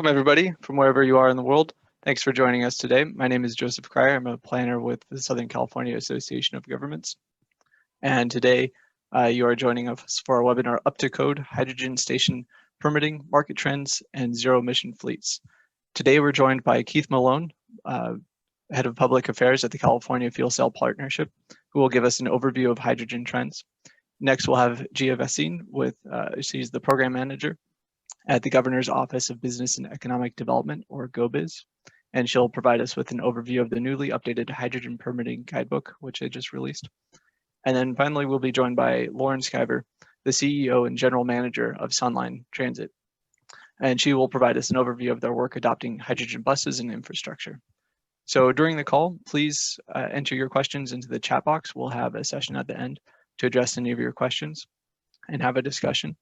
Welcome everybody from wherever you are in the world. Thanks for joining us today. My name is Joseph Cryer. I'm a planner with the Southern California Association of Governments. And today you are joining us for our webinar, Up to Code, Hydrogen Station Permitting, Market Trends, and Zero-Emission Fleets. Today we're joined by Keith Malone, Head of Public Affairs at the California Fuel Cell Partnership, who will give us an overview of hydrogen trends. Next we'll have Gia Vaccine, she's the Program Manager at the Governor's Office of Business and Economic Development, or GO-Biz, and she'll provide us with an overview of the newly updated Hydrogen Permitting Guidebook, which they just released. And then finally, we'll be joined by Lauren Skyver, the CEO and General Manager of SunLine Transit, and she will provide us an overview of their work adopting hydrogen buses and infrastructure. So during the call, please enter your questions into the chat box. We'll have a session at the end to address any of your questions and have a discussion.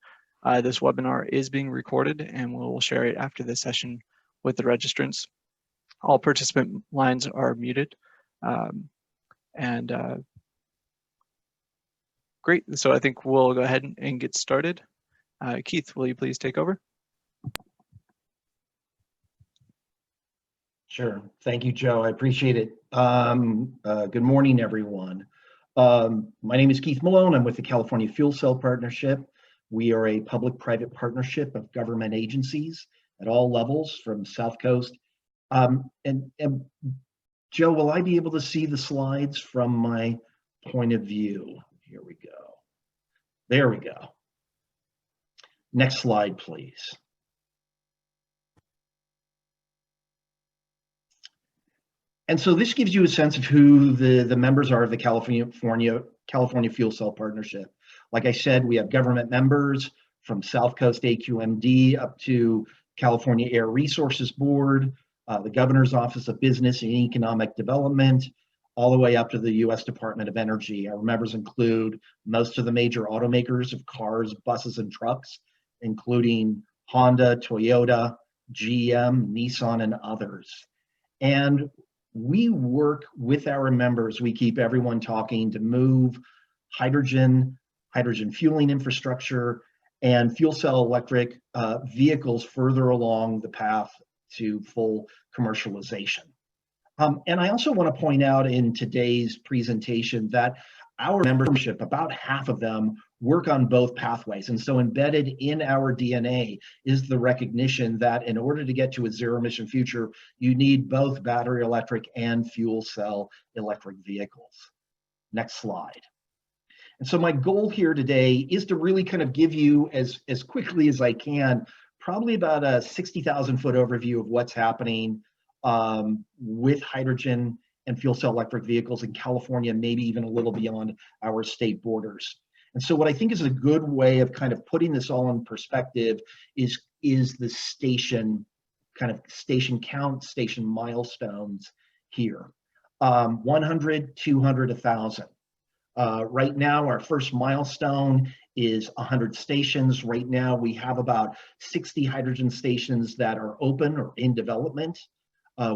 This webinar is being recorded and we'll share it after the session with the registrants. All participant lines are muted. Great, so I think we'll go ahead and get started. Keith, will you please take over? Sure, thank you, Joe, I appreciate it. Good morning, everyone. My name is Keith Malone. I'm with the California Fuel Cell Partnership. We are a public-private partnership of government agencies at all levels from South Coast. And Joe, will I be able to see the slides from my point of view? Here we go. There we go. Next slide, please. And so this gives you a sense of who the members are of the California Fuel Cell Partnership. Like I said, we have government members from South Coast AQMD up to California Air Resources Board, the Governor's Office of Business and Economic Development, all the way up to the U.S. Department of Energy. Our members include most of the major automakers of cars, buses, and trucks, including Honda, Toyota, GM, Nissan, and others. And we work with our members. We keep everyone talking to move hydrogen fueling infrastructure, and fuel cell electric vehicles further along the path to full commercialization. And I also want to point out in today's presentation that our membership, about half of them, work on both pathways. And so embedded in our DNA is the recognition that in order to get to a zero-emission future, you need both battery electric and fuel cell electric vehicles. Next slide. And so my goal here today is to really kind of give you, as quickly as I can, probably about a 60,000 foot overview of what's happening with hydrogen and fuel cell electric vehicles in California, maybe even a little beyond our state borders. And so what I think is a good way of kind of putting this all in perspective is the station, kind of station count, station milestones here. 100, 200, 1,000. Right now, our first milestone is 100 stations. Right now, we have about 60 hydrogen stations that are open or in development.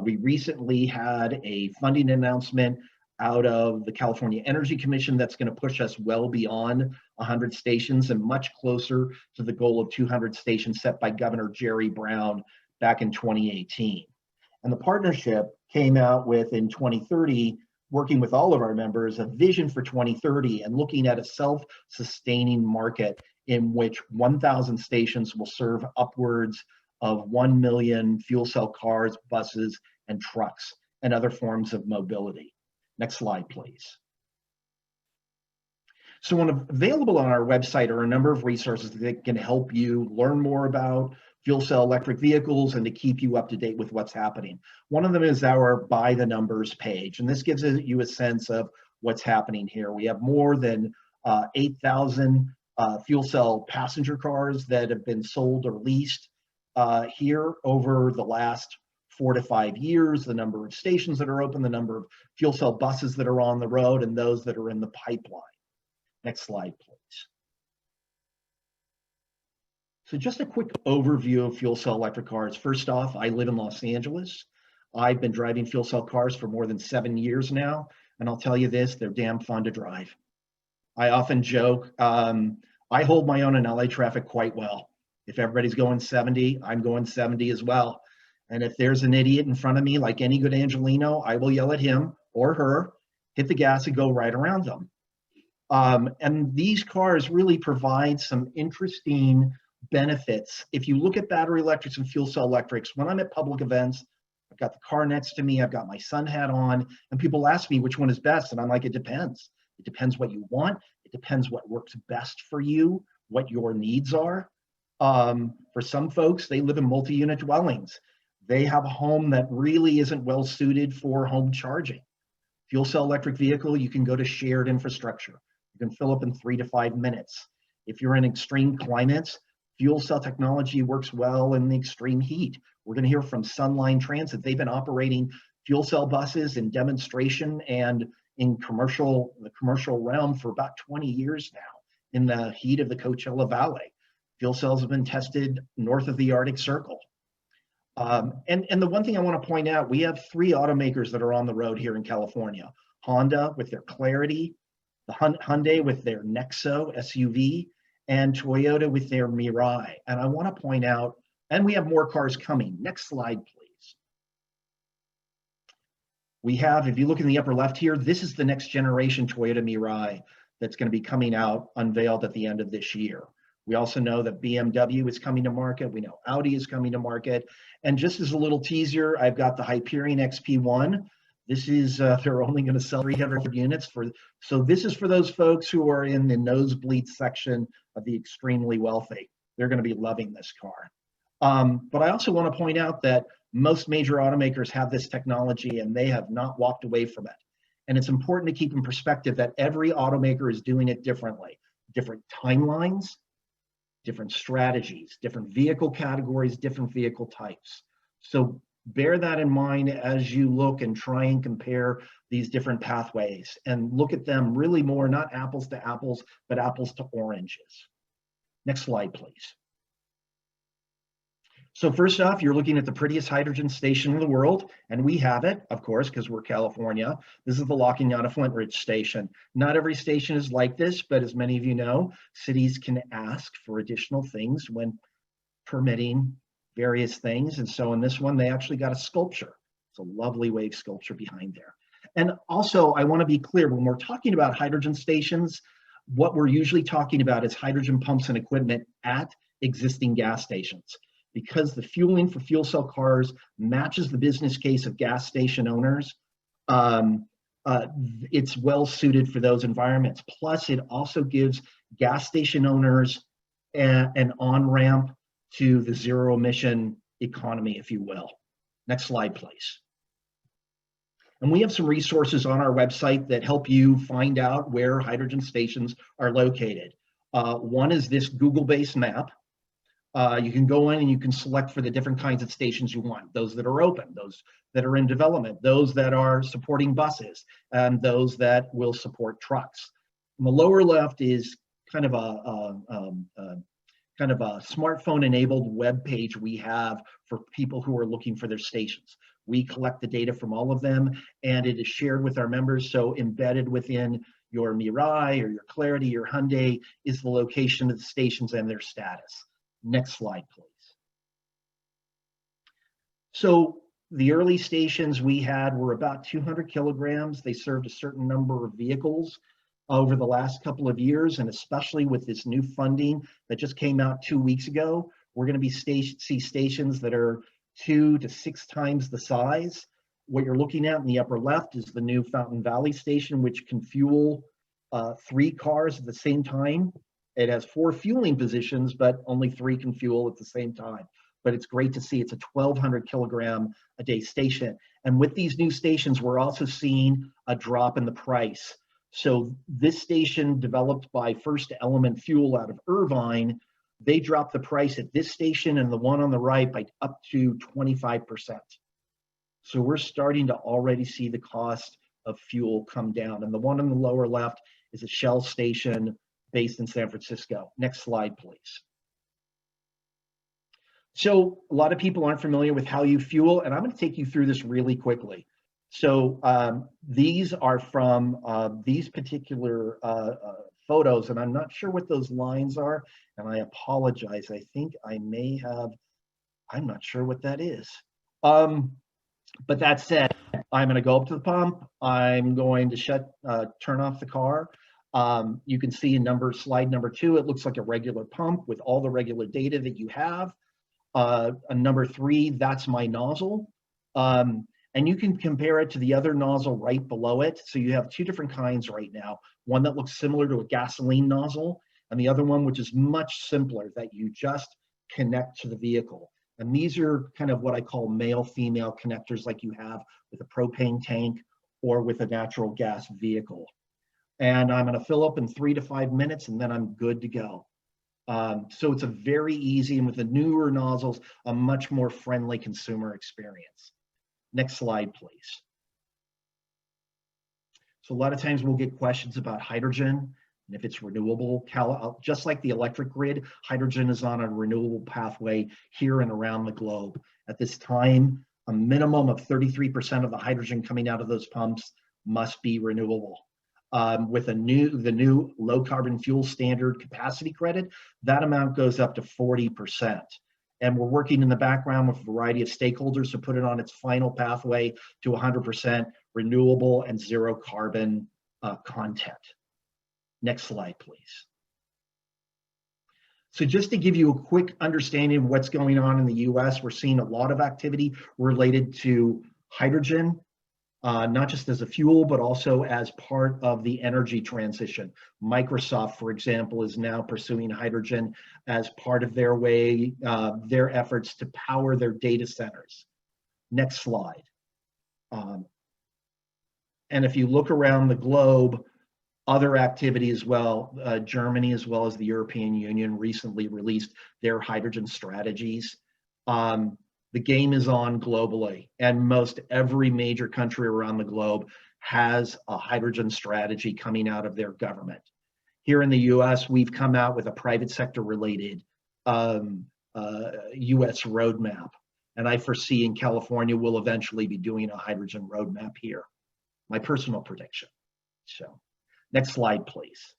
We recently had a funding announcement out of the California Energy Commission that's going to push us well beyond 100 stations and much closer to the goal of 200 stations set by Governor Jerry Brown back in 2018. And the partnership came out with, in 2030, working with all of our members, a vision for 2030 and looking at a self-sustaining market in which 1,000 stations will serve upwards of 1 million fuel cell cars, buses, and trucks, and other forms of mobility. Next slide, please. So available on our website are a number of resources that can help you learn more about fuel cell electric vehicles and to keep you up to date with what's happening. One of them is our By the Numbers page, and this gives you a sense of what's happening here. We have more than 8,000 fuel cell passenger cars that have been sold or leased here over the last 4 to 5 years, the number of stations that are open, the number of fuel cell buses that are on the road, and those that are in the pipeline. Next slide, please. So just a quick overview of fuel cell electric cars. First off, I live in Los Angeles. I've been driving fuel cell cars for more than 7 years now, and I'll tell you this, they're damn fun to drive. I often joke, I hold my own in LA traffic quite well. If everybody's going 70, I'm going 70 as well. And if there's an idiot in front of me, like any good Angelino, I will yell at him or her, hit the gas and go right around them. And these cars really provide some interesting benefits. If you look at battery electrics and fuel cell electrics, when I'm at public events, I've got the car next to me, I've got my sun hat on, and people ask me which one is best. And I'm like, it depends. It depends what you want. It depends what works best for you, what your needs are. For some folks, they live in multi-unit dwellings. They have a home that really isn't well suited for home charging. Fuel cell electric vehicle, you can go to shared infrastructure. You can fill up in 3 to 5 minutes. If you're in extreme climates, fuel cell technology works well in the extreme heat. We're going to hear from SunLine Transit. They've been operating fuel cell buses in demonstration and in the commercial realm for about 20 years now in the heat of the Coachella Valley. Fuel cells have been tested north of the Arctic Circle. And the one thing I want to point out, we have 3 automakers that are on the road here in California. Honda with their Clarity, the Hyundai with their Nexo SUV, and Toyota with their Mirai. And I want to point out, and we have more cars coming. Next slide, please. We have, if you look in the upper left here, this is the next generation Toyota Mirai that's going to be coming out, unveiled at the end of this year. We also know that BMW is coming to market. We know Audi is coming to market. And just as a little teaser, I've got the Hyperion XP1. This is, they're only going to sell 300 units so this is for those folks who are in the nosebleed section of the extremely wealthy. They're going to be loving this car. But I also want to point out that most major automakers have this technology and they have not walked away from it. And it's important to keep in perspective that every automaker is doing it differently. Different timelines, different strategies, different vehicle categories, different vehicle types. So bear that in mind as you look and try and compare these different pathways and look at them really more, not apples to apples, but apples to oranges. Next slide, please. So first off, you're looking at the prettiest hydrogen station in the world, and we have it, of course, because we're California. This is the La Cañada Flint Ridge station. Not every station is like this, but as many of you know, cities can ask for additional things when permitting various things. And so in this one, they actually got a sculpture. It's a lovely wave sculpture behind there. And also, I want to be clear, when we're talking about hydrogen stations, what we're usually talking about is hydrogen pumps and equipment at existing gas stations. Because the fueling for fuel cell cars matches the business case of gas station owners, it's well suited for those environments. Plus, it also gives gas station owners an on-ramp to the zero-emission economy, if you will. Next slide, please. And we have some resources on our website that help you find out where hydrogen stations are located. One is this Google-based map. You can go in and you can select for the different kinds of stations you want, those that are open, those that are in development, those that are supporting buses, and those that will support trucks. On the lower left is kind of a smartphone-enabled web page we have for people who are looking for their stations. We collect the data from all of them, and it is shared with our members. So embedded within your Mirai or your Clarity, your Hyundai, is the location of the stations and their status. Next slide, please. So the early stations we had were about 200 kilograms. They served a certain number of vehicles over the last couple of years, and especially with this new funding that just came out 2 weeks ago, we're going to see stations that are 2 to 6 times the size. What you're looking at in the upper left is the new Fountain Valley station, which can fuel 3 cars at the same time. It has 4 fueling positions, but only 3 can fuel at the same time. But it's great to see it's a 1,200 kilogram a day station. And with these new stations, we're also seeing a drop in the price. So this station, developed by First Element Fuel out of Irvine, they dropped the price at this station and the one on the right by up to 25%. So we're starting to already see the cost of fuel come down. And the one on the lower left is a Shell station based in San Francisco. Next slide, please. So a lot of people aren't familiar with how you fuel, and I'm going to take you through this really quickly. So these are from these particular photos, and I'm not sure what those lines are, and I apologize. I think I may have, I'm not sure what that is. But that said, I'm going to go up to the pump. I'm going to turn off the car. You can see in slide number 2, it looks like a regular pump with all the regular data that you have. Number 3, that's my nozzle. And you can compare it to the other nozzle right below it. So you have 2 different kinds right now. One that looks similar to a gasoline nozzle, and the other one which is much simpler, that you just connect to the vehicle. And these are kind of what I call male-female connectors, like you have with a propane tank or with a natural gas vehicle. And I'm going to fill up in 3 to 5 minutes, and then I'm good to go. So it's a very easy, and with the newer nozzles, a much more friendly consumer experience. Next slide, please. So a lot of times we'll get questions about hydrogen and if it's renewable. Just like the electric grid, hydrogen is on a renewable pathway here and around the globe. At this time, a minimum of 33% of the hydrogen coming out of those pumps must be renewable. With the new low carbon fuel standard capacity credit, that amount goes up to 40%. And we're working in the background with a variety of stakeholders to put it on its final pathway to 100% renewable and zero carbon content. Next slide, please. So just to give you a quick understanding of what's going on in the US, we're seeing a lot of activity related to hydrogen, not just as a fuel, but also as part of the energy transition. Microsoft, for example, is now pursuing hydrogen as part of their efforts to power their data centers. Next slide. And if you look around the globe, other activity as well, Germany as well as the European Union recently released their hydrogen strategies. The game is on globally, and most every major country around the globe has a hydrogen strategy coming out of their government. Here in the US, we've come out with a private sector related US roadmap. And I foresee in California, we'll eventually be doing a hydrogen roadmap here. My personal prediction. So next slide, please.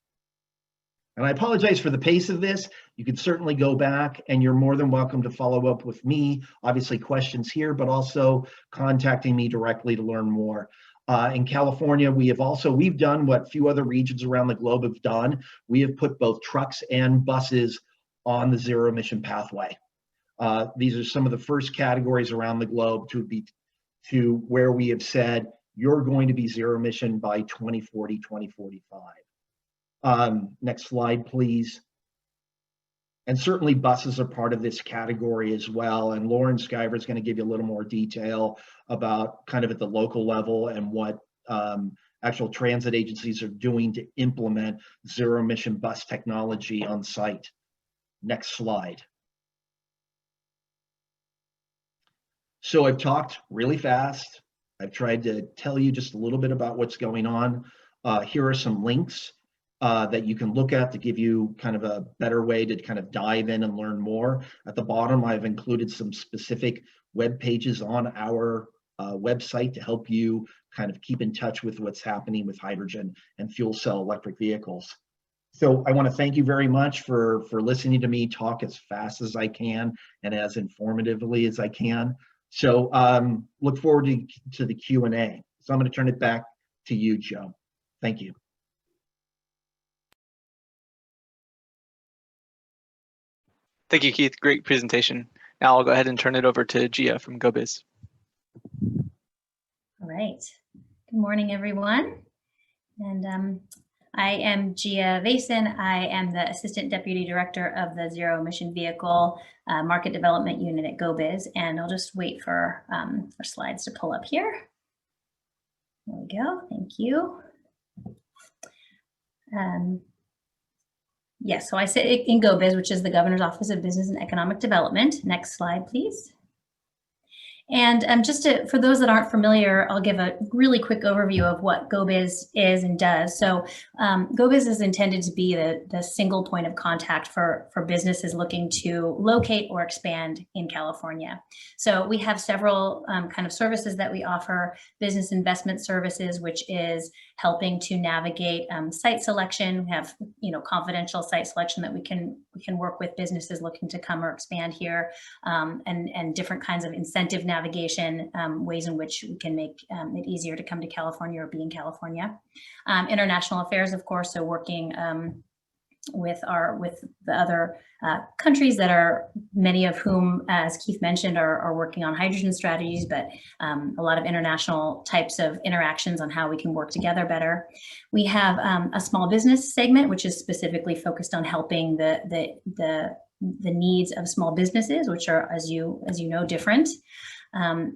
And I apologize for the pace of this. You can certainly go back, and you're more than welcome to follow up with me, obviously questions here, but also contacting me directly to learn more. In California, we've done what few other regions around the globe have done. We have put both trucks and buses on the zero emission pathway. These are some of the first categories around the globe to where we have said, you're going to be zero emission by 2040, 2045. Next slide, please. And certainly buses are part of this category as well. And Lauren Skyver is going to give you a little more detail about kind of at the local level and what actual transit agencies are doing to implement zero emission bus technology on site. Next slide. So I've talked really fast. I've tried to tell you just a little bit about what's going on. Here are some links that you can look at to give you kind of a better way to kind of dive in and learn more. At the bottom, I've included some specific web pages on our website to help you kind of keep in touch with what's happening with hydrogen and fuel cell electric vehicles. So I want to thank you very much for listening to me talk as fast as I can and as informatively as I can. So look forward to the Q&A. So I'm going to turn it back to you, Joe. Thank you. Thank you, Keith. Great presentation. Now I'll go ahead and turn it over to Gia from GO-Biz. All right. Good morning, everyone. And I am Gia Vason. I am the Assistant Deputy Director of the Zero Emission Vehicle Market Development Unit at GO-Biz. And I'll just wait for our slides to pull up here. There we go. Thank you. Yes, so I sit in GO-Biz, which is the Governor's Office of Business and Economic Development. Next slide, please. And for those that aren't familiar, I'll give a really quick overview of what GO-Biz is and does. So GO-Biz is intended to be the single point of contact for businesses looking to locate or expand in California. So we have several kind of services that we offer: business investment services, which is helping to navigate site selection. We have, confidential site selection that we can work with businesses looking to come or expand here, and different kinds of incentive navigation, ways in which we can make it easier to come to California or be in California. International affairs, of course, so working with the other countries that are, many of whom, as Keith mentioned, are working on hydrogen strategies, but a lot of international types of interactions on how we can work together better. We have a small business segment, which is specifically focused on helping the needs of small businesses, which are, as you know, different.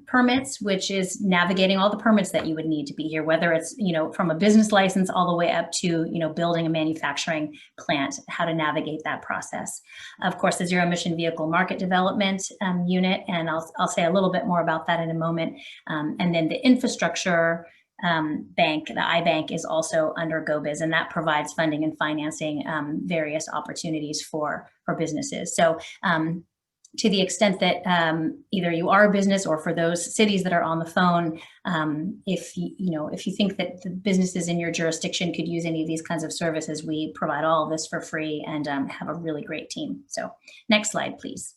Permits, which is navigating all the permits that you would need to be here, whether it's, from a business license all the way up to, building a manufacturing plant, how to navigate that process. Of course, the Zero-Emission Vehicle Market Development Unit, and I'll say a little bit more about that in a moment. And then the infrastructure bank, the iBank, is also under GO-Biz, and that provides funding and financing various opportunities for businesses. So to the extent that either you are a business, or for those cities that are on the phone, if you think that the businesses in your jurisdiction could use any of these kinds of services, we provide all of this for free and have a really great team. So next slide, please.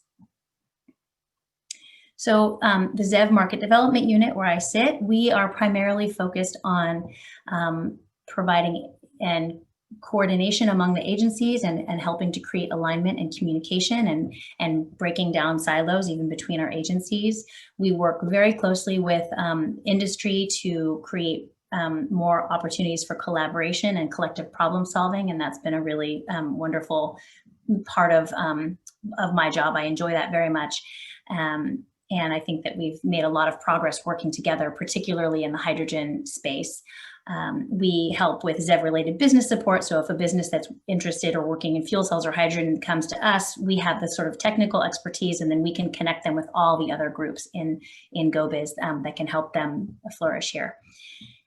So the ZEV Market Development Unit, where I sit, we are primarily focused on providing and coordination among the agencies and helping to create alignment and communication and breaking down silos even between our agencies. We work very closely with industry to create more opportunities for collaboration and collective problem solving, and that's been a really wonderful part of my job. I enjoy that very much. And I think that we've made a lot of progress working together, particularly in the hydrogen space. We help with ZEV-related business support. So if a business that's interested or working in fuel cells or hydrogen comes to us, we have the sort of technical expertise, and then we can connect them with all the other groups in GO-Biz that can help them flourish here.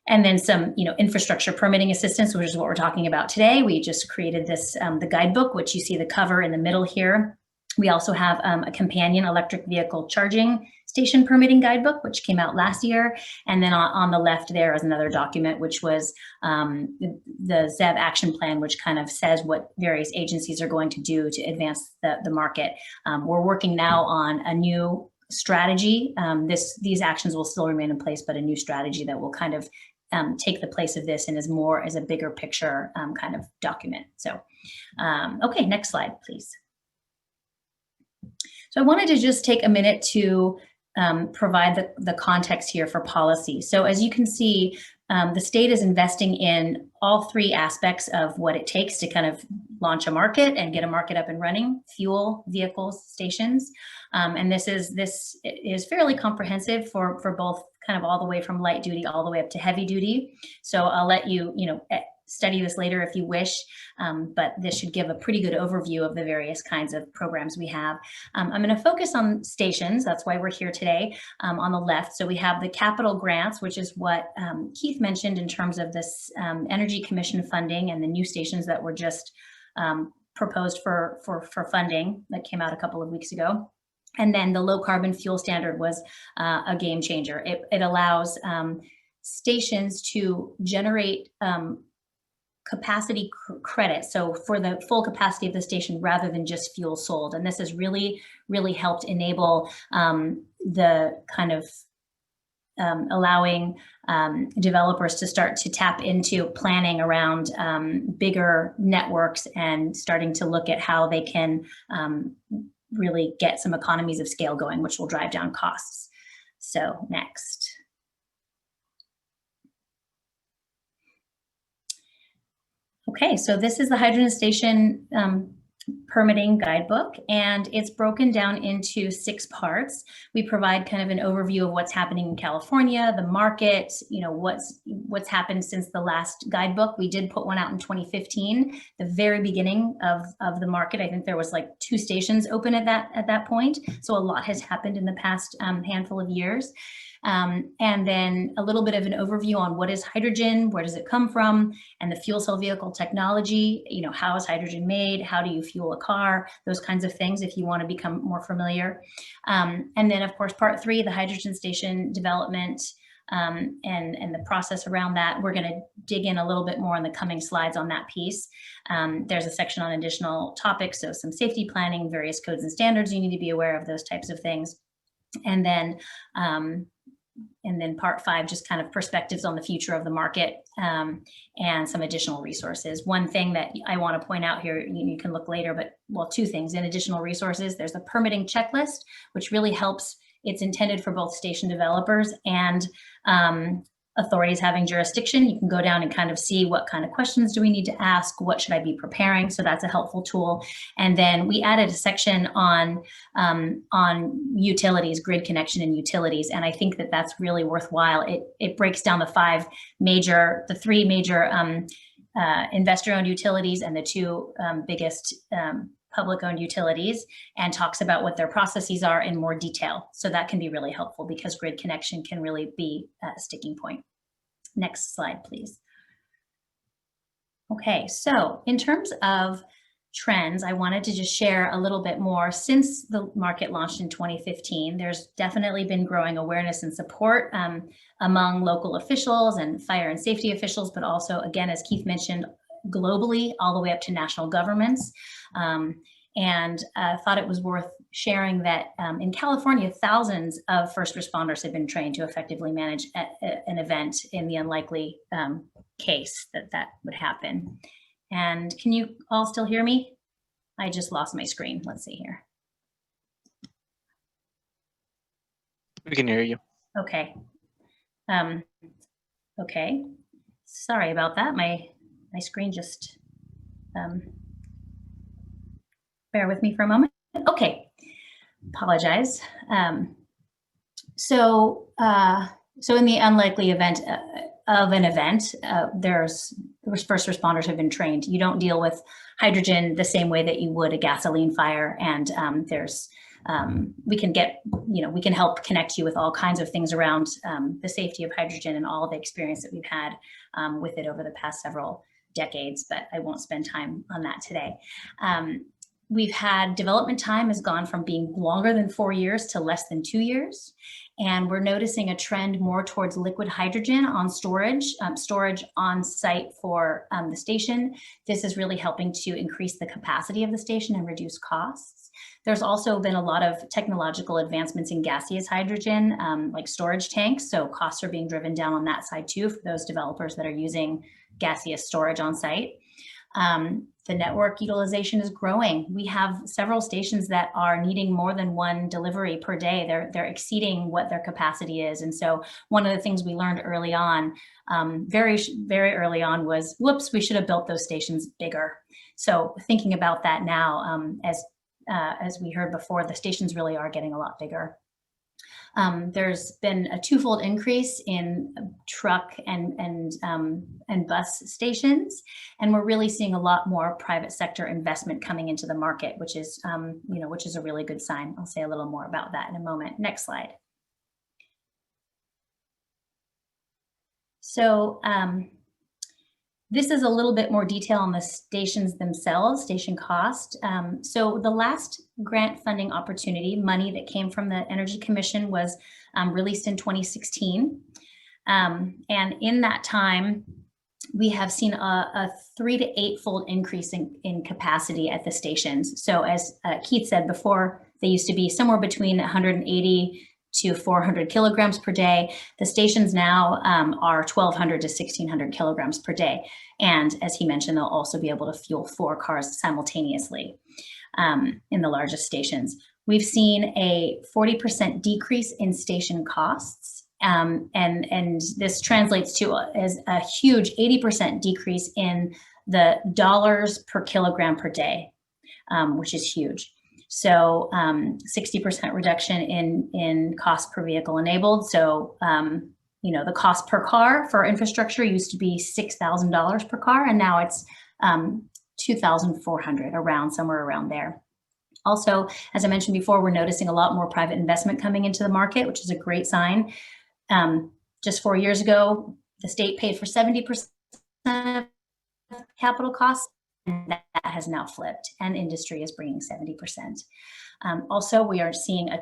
And then some, infrastructure permitting assistance, which is what we're talking about today. We just created this, the guidebook, which you see the cover in the middle here. We also have a companion electric vehicle charging station permitting guidebook, which came out last year. And then on the left there is another document, which was the ZEV action plan, which kind of says what various agencies are going to do to advance the market. We're working now on a new strategy. These actions will still remain in place, but a new strategy that will kind of take the place of this and is more as a bigger picture kind of document. So, okay, next slide, please. So I wanted to just take a minute to provide the context here for policy. So as you can see, the state is investing in all three aspects of what it takes to kind of launch a market and get a market up and running: fuel, vehicles, stations. And this is fairly comprehensive for both, kind of all the way from light duty all the way up to heavy duty. So I'll let you, study this later if you wish, but this should give a pretty good overview of the various kinds of programs we have. I'm going to focus on stations. That's why we're here today, on the left. So we have the capital grants, which is what Keith mentioned in terms of this Energy Commission funding and the new stations that were just proposed for funding that came out a couple of weeks ago. And then the low carbon fuel standard was a game changer. It allows stations to generate capacity credit, so for the full capacity of the station rather than just fuel sold. And this has really helped enable the kind of allowing developers to start to tap into planning around bigger networks and starting to look at how they can really get some economies of scale going, which will drive down costs. So next. Okay, so this is the hydrogen station permitting guidebook, and it's broken down into 6 parts. We provide kind of an overview of what's happening in California, the market, you know, what's happened since the last guidebook. We did put one out in 2015, the very beginning of the market. I think there was like 2 stations open at that point. So a lot has happened in the past handful of years. And then a little bit of an overview on what is hydrogen, where does it come from, and the fuel cell vehicle technology, you know, how is hydrogen made, how do you fuel a car, those kinds of things if you want to become more familiar. And then of course, part 3, the hydrogen station development and the process around that. We're going to dig in a little bit more in the coming slides on that piece. There's a section on additional topics, so some safety planning, various codes and standards you need to be aware of, those types of things. And then part 5, just kind of perspectives on the future of the market and some additional resources. One thing that I want to point out here, you can look later, but well, 2 things. In additional resources, there's a permitting checklist, which really helps. It's intended for both station developers and authorities having jurisdiction. You can go down and kind of see what kind of questions do we need to ask, what should I be preparing, so that's a helpful tool. And then we added a section on utilities, grid connection and utilities, and I think that that's really worthwhile. It breaks down the 3 major investor-owned utilities and the 2 biggest public-owned utilities, and talks about what their processes are in more detail. So that can be really helpful because grid connection can really be a sticking point. Next slide, please. Okay, so in terms of trends, I wanted to just share a little bit more. Since the market launched in 2015, there's definitely been growing awareness and support among local officials and fire and safety officials, but also, again, as Keith mentioned, globally, all the way up to national governments. And I thought it was worth sharing that in California, thousands of first responders have been trained to effectively manage an event in the unlikely case that would happen. And can you all still hear me? I just lost my screen. Let's see here. We can hear you. Okay. Okay. Sorry about that. My screen just, bear with me for a moment. Okay, apologize. So in the unlikely event of an event, there's first responders have been trained. You don't deal with hydrogen the same way that you would a gasoline fire, and we can help connect you with all kinds of things around the safety of hydrogen and all the experience that we've had with it over the past several decades, but I won't spend time on that today. We've had development time has gone from being longer than 4 years to less than 2 years. And we're noticing a trend more towards liquid hydrogen on storage on site for the station. This is really helping to increase the capacity of the station and reduce costs. There's also been a lot of technological advancements in gaseous hydrogen, like storage tanks. So costs are being driven down on that side too for those developers that are using gaseous storage on site. The network utilization is growing. We have several stations that are needing more than 1 delivery per day. They're exceeding what their capacity is. And so one of the things we learned early on, very, very early on, was, whoops, we should have built those stations bigger. So thinking about that now, as we heard before, the stations really are getting a lot bigger. There's been a 2-fold increase in truck and bus stations, and we're really seeing a lot more private sector investment coming into the market, which is a really good sign. I'll say a little more about that in a moment. Next slide. So this is a little bit more detail on the stations themselves, station cost. So the last grant funding opportunity, money that came from the Energy Commission, was released in 2016. And in that time, we have seen a 3 to 8-fold increase in capacity at the stations. So as Keith said before, they used to be somewhere between 180 to 400 kilograms per day. The stations now are 1,200 to 1,600 kilograms per day. And as he mentioned, they'll also be able to fuel 4 cars simultaneously in the largest stations. We've seen a 40% decrease in station costs. And this translates to as a huge 80% decrease in the dollars per kilogram per day. which is huge. So 60% reduction in cost per vehicle enabled. So, you know, the cost per car for infrastructure used to be $6,000 per car, and now it's $2,400, somewhere around there. Also, as I mentioned before, we're noticing a lot more private investment coming into the market, which is a great sign. Just 4 years ago, the state paid for 70% of capital costs, and that has now flipped, and industry is bringing 70%. Also, we are seeing a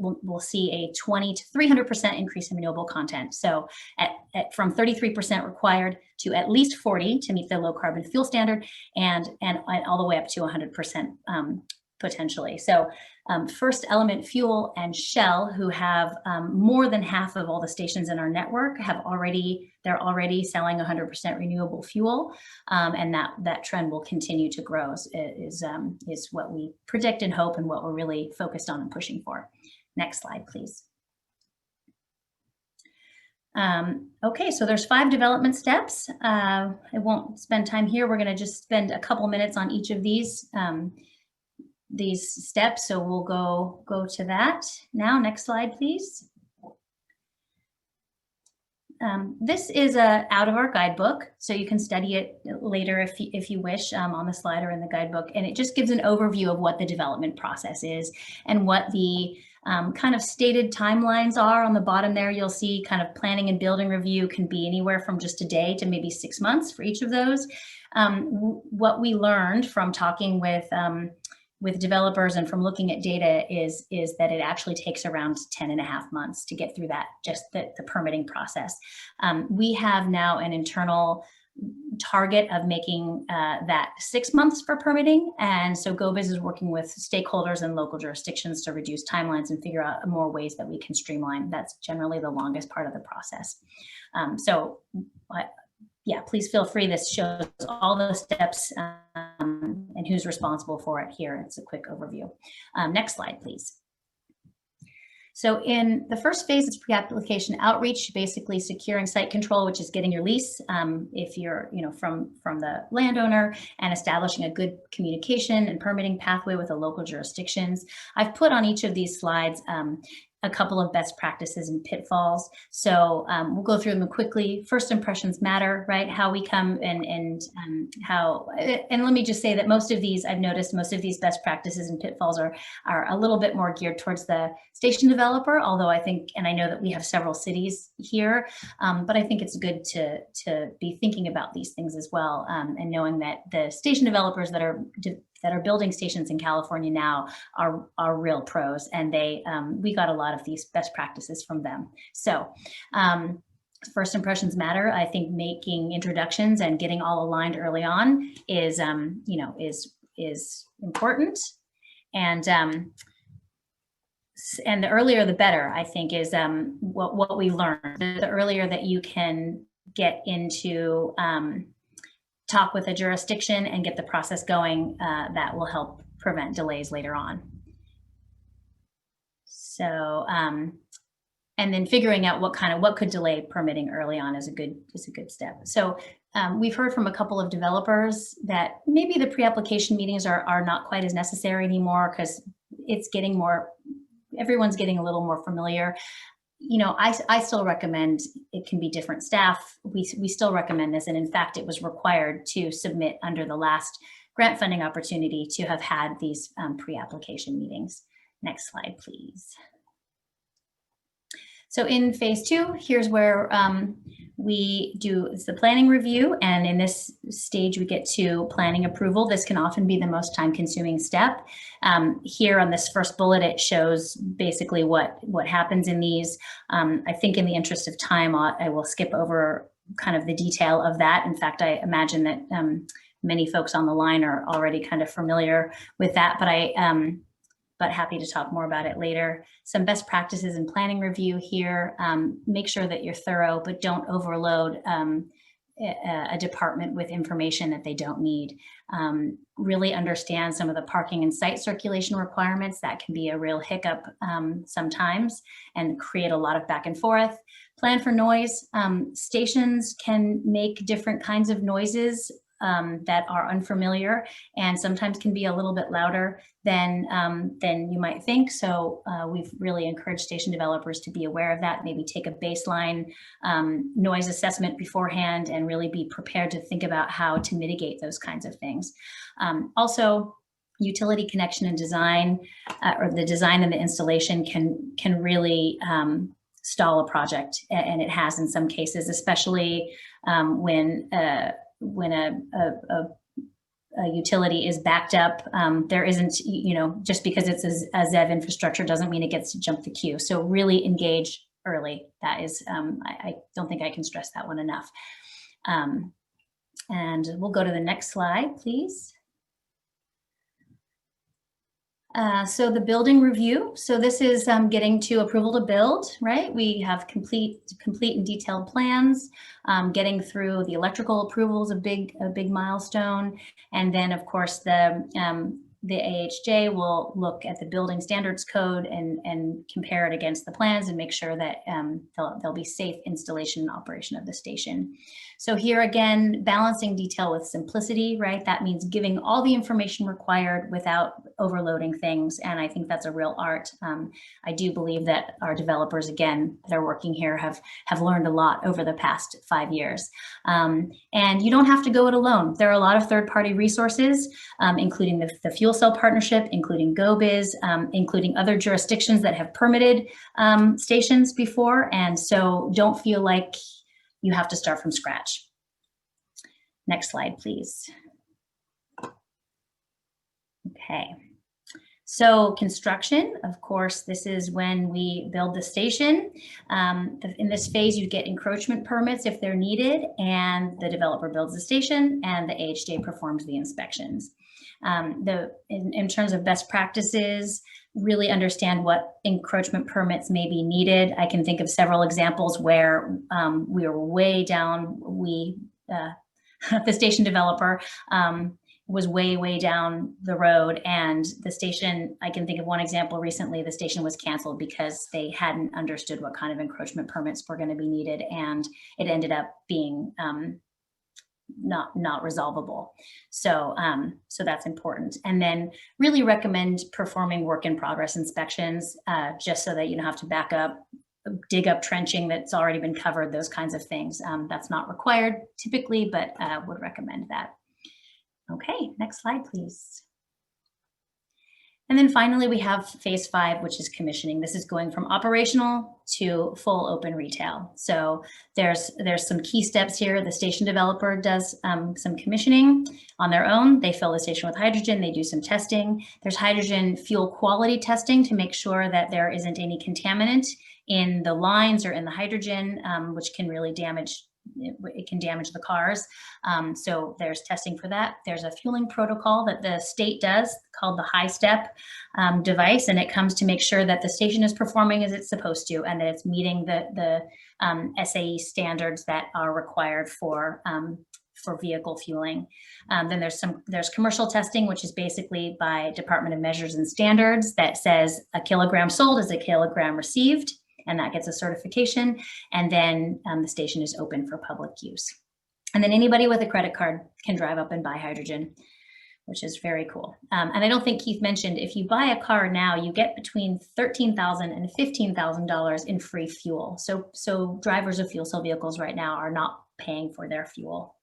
we'll see a 20 to 300% increase in renewable content. So from 33% required to at least 40 to meet the low carbon fuel standard, and all the way up to 100% potentially. So First Element Fuel and Shell, who have more than half of all the stations in our network, they're already selling 100% renewable fuel, and that trend will continue to grow is what we predict and hope, and what we're really focused on and pushing for. Next slide, please. Okay, so there's 5 development steps. I won't spend time here. We're going to just spend a couple minutes on each of these steps. So we'll go to that now. Next slide, please. This is out of our guidebook, so you can study it later if you wish on the slide or in the guidebook. And it just gives an overview of what the development process is and what the kind of stated timelines are. On the bottom there, you'll see kind of planning and building review can be anywhere from just a day to maybe 6 months for each of those. What we learned from talking with developers and from looking at data is that it actually takes around 10.5 months to get through that, just the permitting process. We have now an internal target of making that 6 months for permitting. And so GO-Biz is working with stakeholders and local jurisdictions to reduce timelines and figure out more ways that we can streamline. That's generally the longest part of the process. Yeah, please feel free. This shows all the steps and who's responsible for it here. It's a quick overview. Next slide, please. So in the first phase, it's pre-application outreach, basically securing site control, which is getting your lease if you're, from the landowner, and establishing a good communication and permitting pathway with the local jurisdictions. I've put on each of these slides a couple of best practices and pitfalls. So we'll go through them quickly. First impressions matter, right? How we come and let me just say that I've noticed most of these best practices and pitfalls are a little bit more geared towards the station developer, although I think, and I know that we have several cities here, but I think it's good to be thinking about these things as well, and knowing that the station developers that are building stations in California now are real pros, and we got a lot of these best practices from them. So first impressions matter. I think making introductions and getting all aligned early on is important, and the earlier the better, I think, is what we learned. The earlier that you can get into talk with a jurisdiction and get the process going, that will help prevent delays later on. So, and then figuring out what could delay permitting early on is a good step. So we've heard from a couple of developers that maybe the pre-application meetings are not quite as necessary anymore, because everyone's getting a little more familiar. I still recommend it can be different staff. We still recommend this. And in fact, it was required to submit under the last grant funding opportunity to have had these pre-application meetings. Next slide, please. So in phase 2, here's where we do the planning review. And in this stage, we get to planning approval. This can often be the most time-consuming step. Here on this first bullet, it shows basically what happens in these. I think in the interest of time, I will skip over kind of the detail of that. In fact, I imagine that many folks on the line are already kind of familiar with that, but happy to talk more about it later. Some best practices in planning review here. Make sure that you're thorough, but don't overload a department with information that they don't need. Really understand some of the parking and site circulation requirements. That can be a real hiccup sometimes and create a lot of back and forth. Plan for noise. Stations can make different kinds of noises that are unfamiliar and sometimes can be a little bit louder than you might think. So we've really encouraged station developers to be aware of that, maybe take a baseline noise assessment beforehand and really be prepared to think about how to mitigate those kinds of things. Also, utility connection and design, or the design and the installation can really stall a project, and it has in some cases, especially when a utility is backed up. There isn't, just because it's a ZEV infrastructure doesn't mean it gets to jump the queue. So really engage early. That is, I don't think I can stress that one enough. And we'll go to the next slide, please. So the building review. So this is getting to approval to build, right? We have complete and detailed plans. Getting through the electrical approval is a big milestone, and then of course the AHJ will look at the building standards code and compare it against the plans and make sure that there'll be safe installation and operation of the station. So here again, balancing detail with simplicity, right? That means giving all the information required without overloading things. And I think that's a real art. I do believe that our developers, again, that are working here have learned a lot over the past 5 years. And you don't have to go it alone. There are a lot of third-party resources, including the Fuel Cell Partnership, including GO-Biz, including other jurisdictions that have permitted stations before. And so don't feel like you have to start from scratch. Next slide, please. Okay. So construction, of course, this is when we build the station. In this phase, you get encroachment permits if they're needed, and the developer builds the station and the AHJ performs the inspections. In terms of best practices, really understand what encroachment permits may be needed. I can think of several examples where we were way down, the station developer was way down the road, and the station, I can think of one example recently, the station was canceled because they hadn't understood what kind of encroachment permits were going to be needed, and it ended up being not resolvable. So so that's important. And then really recommend performing work in progress inspections, just so that you don't have to back up, dig up trenching that's already been covered, those kinds of things. That's not required typically, but would recommend that. Okay, next slide, please. And then finally, we have phase 5, which is commissioning. This is going from operational to full open retail. So there's some key steps here. The station developer does some commissioning on their own. They fill the station with hydrogen. They do some testing. There's hydrogen fuel quality testing to make sure that there isn't any contaminant in the lines or in the hydrogen, which can really damage. It can damage the cars. So there's testing for that. There's a fueling protocol that the state does called the high step device, and it comes to make sure that the station is performing as it's supposed to and that it's meeting the SAE standards that are required for vehicle fueling. Then there's commercial testing, which is basically by Department of Measures and Standards that says a kilogram sold is a kilogram received, and that gets a certification. And then the station is open for public use. And then anybody with a credit card can drive up and buy hydrogen, which is very cool. And I don't think Keith mentioned, if you buy a car now, you get between $13,000 and $15,000 in free fuel. So drivers of fuel cell vehicles right now are not paying for their fuel.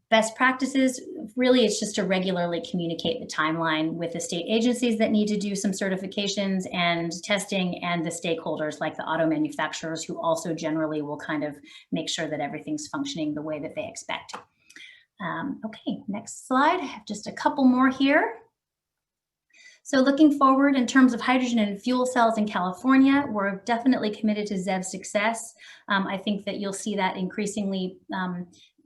Best practices, really, it's just to regularly communicate the timeline with the state agencies that need to do some certifications and testing, and the stakeholders like the auto manufacturers, who also generally will kind of make sure that everything's functioning the way that they expect. Okay, next slide. I have just a couple more here. So looking forward in terms of hydrogen and fuel cells in California, we're definitely committed to ZEV success. I think that you'll see that increasingly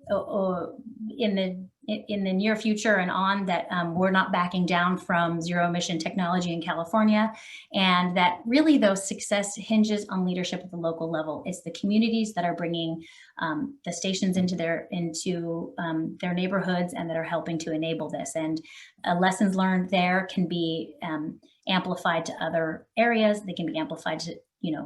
in the near future and on, that we're not backing down from zero emission technology in California, and that really, though, success hinges on leadership at the local level. It's the communities that are bringing the stations into their neighborhoods and that are helping to enable this. And lessons learned there can be amplified to other areas. They can be amplified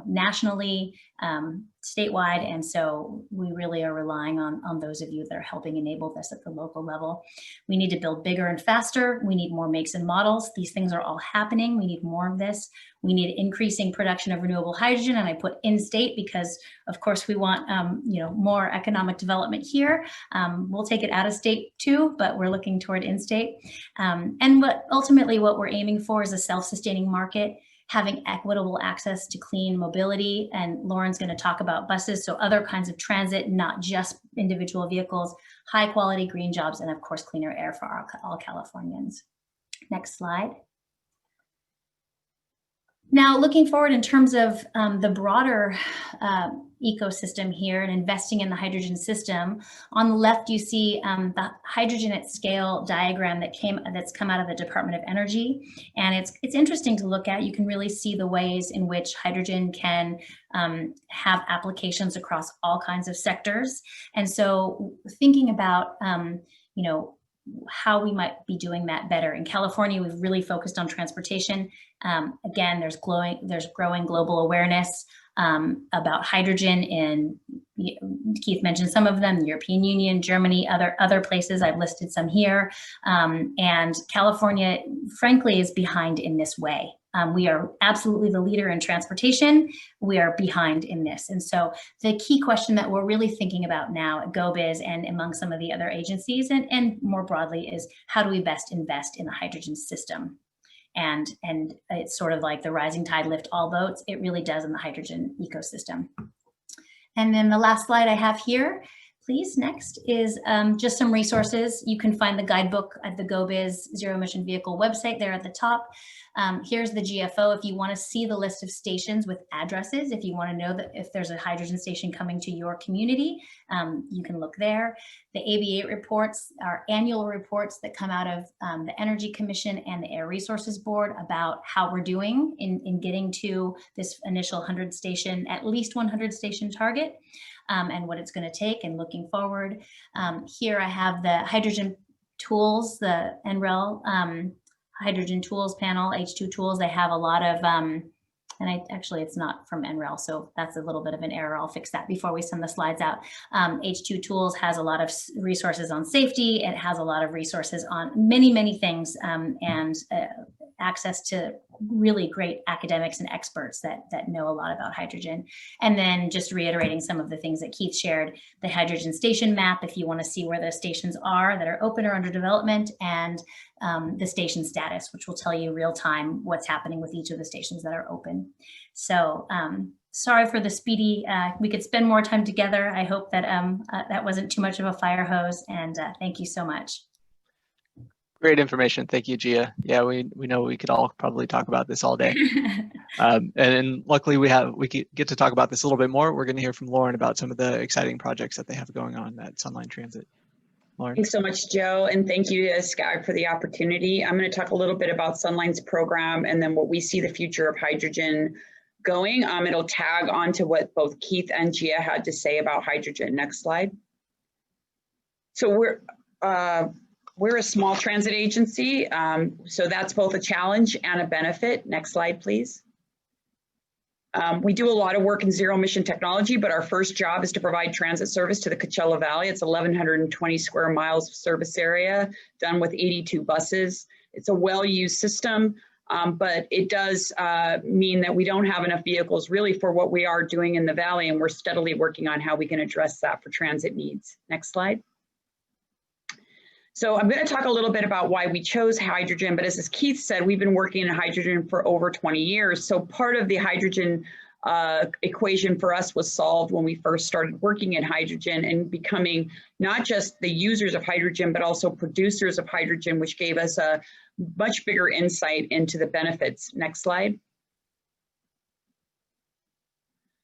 nationally, statewide. And so we really are relying on those of you that are helping enable this at the local level. We need to build bigger and faster. We need more makes and models. These things are all happening. We need more of this. We need increasing production of renewable hydrogen. And I put in state because, of course, we want more economic development here. We'll take it out of state too, but we're looking toward in state. And ultimately what we're aiming for is a self-sustaining market, having equitable access to clean mobility. And Lauren's going to talk about buses, so other kinds of transit, not just individual vehicles, high quality green jobs, and of course, cleaner air for all Californians. Next slide. Now, looking forward in terms of the broader ecosystem here and investing in the hydrogen system, on the left you see the hydrogen at scale diagram that's come out of the Department of Energy, and it's interesting to look at. You can really see the ways in which hydrogen can have applications across all kinds of sectors. And so, thinking about how we might be doing that better. In California, we've really focused on transportation. Again, there's growing global awareness about hydrogen in, Keith mentioned some of them, the European Union, Germany, other places. I've listed some here. And California, frankly, is behind in this way. We are absolutely the leader in transportation. We are behind in this. And so the key question that we're really thinking about now at GO-Biz and among some of the other agencies and more broadly is how do we best invest in the hydrogen system? And it's sort of like the rising tide lift all boats. It really does in the hydrogen ecosystem. And then the last slide I have here, please, next, is just some resources. You can find the guidebook at the GO-Biz Zero-Emission Vehicle website there at the top. Here's the GFO if you want to see the list of stations with addresses. If you want to know that if there's a hydrogen station coming to your community, you can look there. The AB8 reports are annual reports that come out of the Energy Commission and the Air Resources Board about how we're doing in getting to this initial 100 station, at least 100 station target. And what it's going to take and looking forward. Here I have the hydrogen tools, the NREL hydrogen tools panel, H2 tools. They have a lot of, actually it's not from NREL, so that's a little bit of an error. I'll fix that before we send the slides out. H2 tools has a lot of resources on safety. It has a lot of resources on many things and access to really great academics and experts that know a lot about hydrogen. And then just reiterating some of the things that Keith shared, the hydrogen station map, if you want to see where the stations are that are open or under development, and the station status, which will tell you real time what's happening with each of the stations that are open. So sorry for the speedy, we could spend more time together. I hope that that wasn't too much of a fire hose, and thank you so much. Great information. Thank you, Gia. Yeah, we know we could all probably talk about this all day. And luckily we get to talk about this a little bit more. We're going to hear from Lauren about some of the exciting projects that they have going on at SunLine Transit. Lauren. Thanks so much, Joe. And thank you to Sky for the opportunity. I'm going to talk a little bit about SunLine's program and then what we see the future of hydrogen going. It'll tag on to what both Keith and Gia had to say about hydrogen. Next slide. So we're a small transit agency, so that's both a challenge and a benefit. Next slide, please. We do a lot of work in zero-emission technology, but our first job is to provide transit service to the Coachella Valley. It's 1,120 square miles of service area, done with 82 buses. It's a well-used system, but it does mean that we don't have enough vehicles really for what we are doing in the valley, and we're steadily working on how we can address that for transit needs. Next slide. So I'm going to talk a little bit about why we chose hydrogen, but as Keith said, we've been working in hydrogen for over 20 years. So part of the hydrogen equation for us was solved when we first started working in hydrogen and becoming not just the users of hydrogen, but also producers of hydrogen, which gave us a much bigger insight into the benefits. Next slide.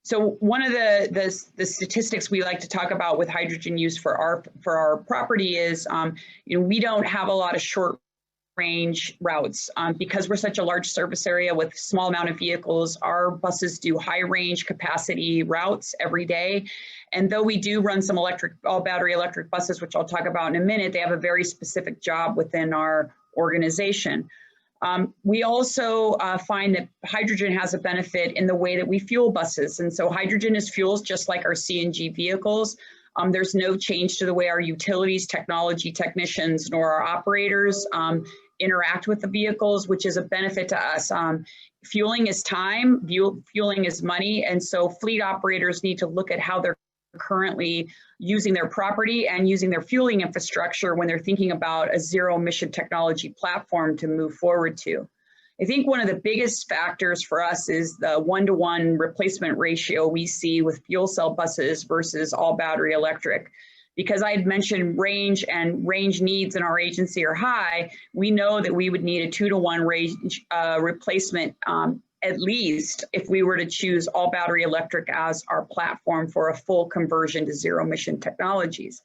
So one of the statistics we like to talk about with hydrogen use for our property is, we don't have a lot of short range routes because we're such a large service area with small amount of vehicles. Our buses do high range capacity routes every day. And though we do run some all battery electric buses, which I'll talk about in a minute, they have a very specific job within our organization. We also find that hydrogen has a benefit in the way that we fuel buses. And so hydrogen is fuels just like our CNG vehicles. There's no change to the way our utilities, technology technicians, nor our operators interact with the vehicles, which is a benefit to us. Fueling is time, fueling is money. And so fleet operators need to look at how they're currently using their property and using their fueling infrastructure when they're thinking about a zero emission technology platform to move forward to. I think one of the biggest factors for us is the 1-to-1 replacement ratio we see with fuel cell buses versus all battery electric. Because I had mentioned range and range needs in our agency are high, we know that we would need a 2-to-1 range replacement at least if we were to choose all battery electric as our platform for a full conversion to zero emission technologies.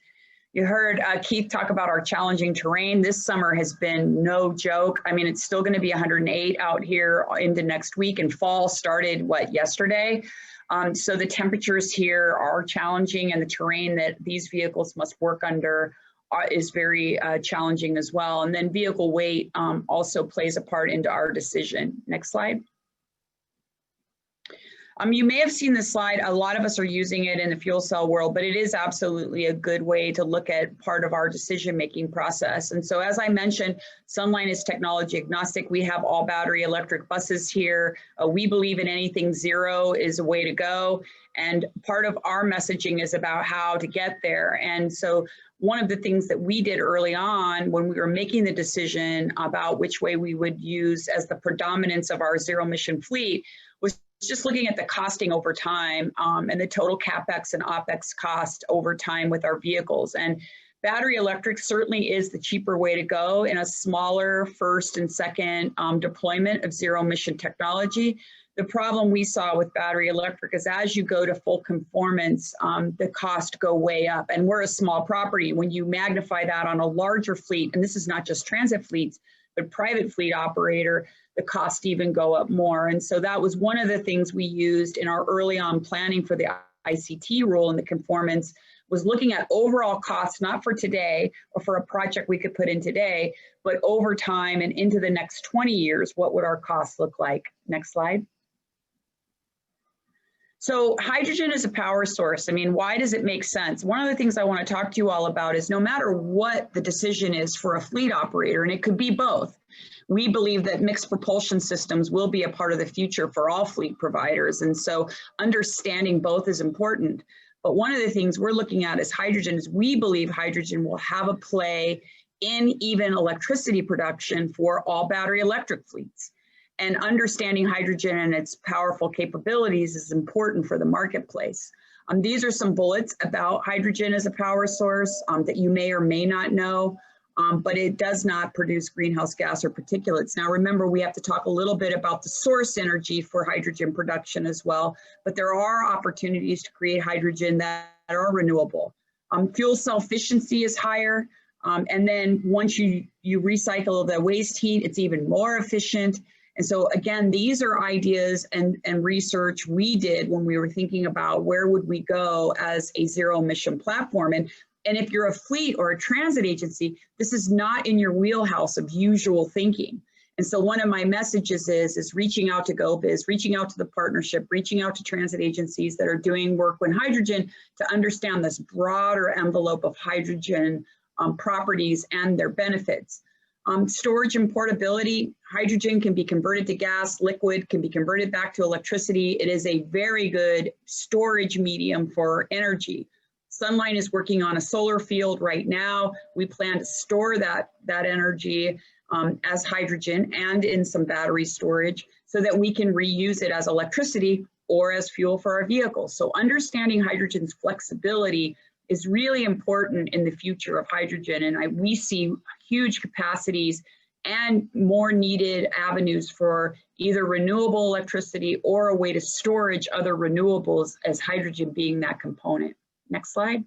You heard Keith talk about our challenging terrain. This summer has been no joke. I mean, it's still going to be 108 out here into next week, and fall started, yesterday? So the temperatures here are challenging, and the terrain that these vehicles must work under is very challenging as well. And then vehicle weight also plays a part into our decision. Next slide. You may have seen this slide. A lot of us are using it in the fuel cell world, but it is absolutely a good way to look at part of our decision-making process. And so as I mentioned, SunLine is technology agnostic. We have all battery electric buses here. We believe in anything zero is a way to go. And part of our messaging is about how to get there. And so one of the things that we did early on when we were making the decision about which way we would use as the predominance of our zero emission fleet was just looking at the costing over time and the total CapEx and OpEx cost over time with our vehicles. And battery electric certainly is the cheaper way to go in a smaller first and second deployment of zero emission technology. The problem we saw with battery electric is as you go to full conformance, the costs go way up. And we're a small property. When you magnify that on a larger fleet, and this is not just transit fleets, but private fleet operator, the cost even go up more. And so that was one of the things we used in our early on planning for the ICT rule and the conformance, was looking at overall costs, not for today or for a project we could put in today, but over time and into the next 20 years, what would our costs look like? Next slide. So hydrogen is a power source. I mean, why does it make sense? One of the things I want to talk to you all about is no matter what the decision is for a fleet operator, and it could be both, we believe that mixed propulsion systems will be a part of the future for all fleet providers. And so understanding both is important. But one of the things we're looking at is hydrogen, is we believe hydrogen will have a play in even electricity production for all battery electric fleets. And understanding hydrogen and its powerful capabilities is important for the marketplace. These are some bullets about hydrogen as a power source that you may or may not know, but it does not produce greenhouse gas or particulates. Now remember, we have to talk a little bit about the source energy for hydrogen production as well, but there are opportunities to create hydrogen that are renewable. Fuel cell efficiency is higher, and then once you recycle the waste heat, it's even more efficient. And so again, these are ideas and research we did when we were thinking about where would we go as a zero emission platform. And if you're a fleet or a transit agency, this is not in your wheelhouse of usual thinking. And so one of my messages is reaching out to GO-Biz, reaching out to the partnership, reaching out to transit agencies that are doing work with hydrogen to understand this broader envelope of hydrogen properties and their benefits. Storage and portability, hydrogen can be converted to gas, liquid can be converted back to electricity. It is a very good storage medium for energy. SunLine is working on a solar field right now. We plan to store that energy as hydrogen and in some battery storage so that we can reuse it as electricity or as fuel for our vehicles. So understanding hydrogen's flexibility is really important in the future of hydrogen. And we see huge capacities and more needed avenues for either renewable electricity or a way to storage other renewables, as hydrogen being that component. Next slide.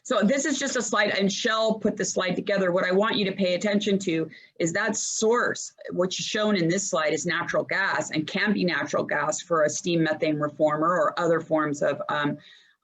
So this is just a slide, and Shell put the slide together. What I want you to pay attention to is that source, which is shown in this slide, is natural gas and can be natural gas for a steam methane reformer or other forms of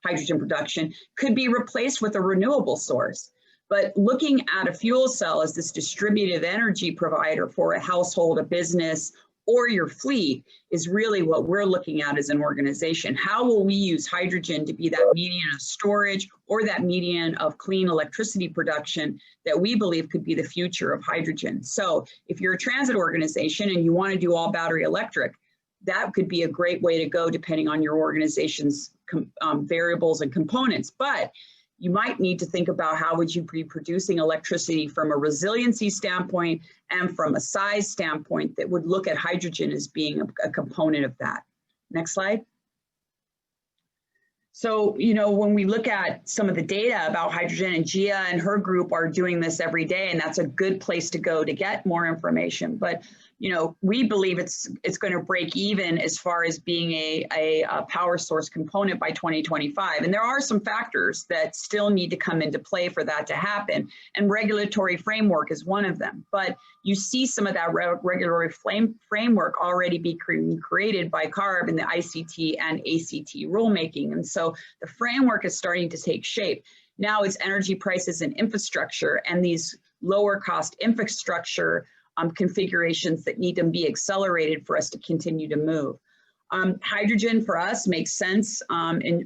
hydrogen production, could be replaced with a renewable source. But looking at a fuel cell as this distributed energy provider for a household, a business, or your fleet is really what we're looking at as an organization. How will we use hydrogen to be that median of storage or that median of clean electricity production that we believe could be the future of hydrogen? So if you're a transit organization and you want to do all battery electric, that could be a great way to go depending on your organization's variables and components. But you might need to think about how would you be producing electricity from a resiliency standpoint and from a size standpoint that would look at hydrogen as being a component of that. Next slide. So, you know, when we look at some of the data about hydrogen, and Gia and her group are doing this every day, and that's a good place to go to get more information. But, you know, we believe it's going to break even as far as being a power source component by 2025. And there are some factors that still need to come into play for that to happen. And regulatory framework is one of them. But you see some of that regulatory framework already be created by CARB in the ICT and ACT rulemaking. And so the framework is starting to take shape. Now it's energy prices and infrastructure and these lower cost infrastructure configurations that need to be accelerated for us to continue to move. Hydrogen for us makes sense in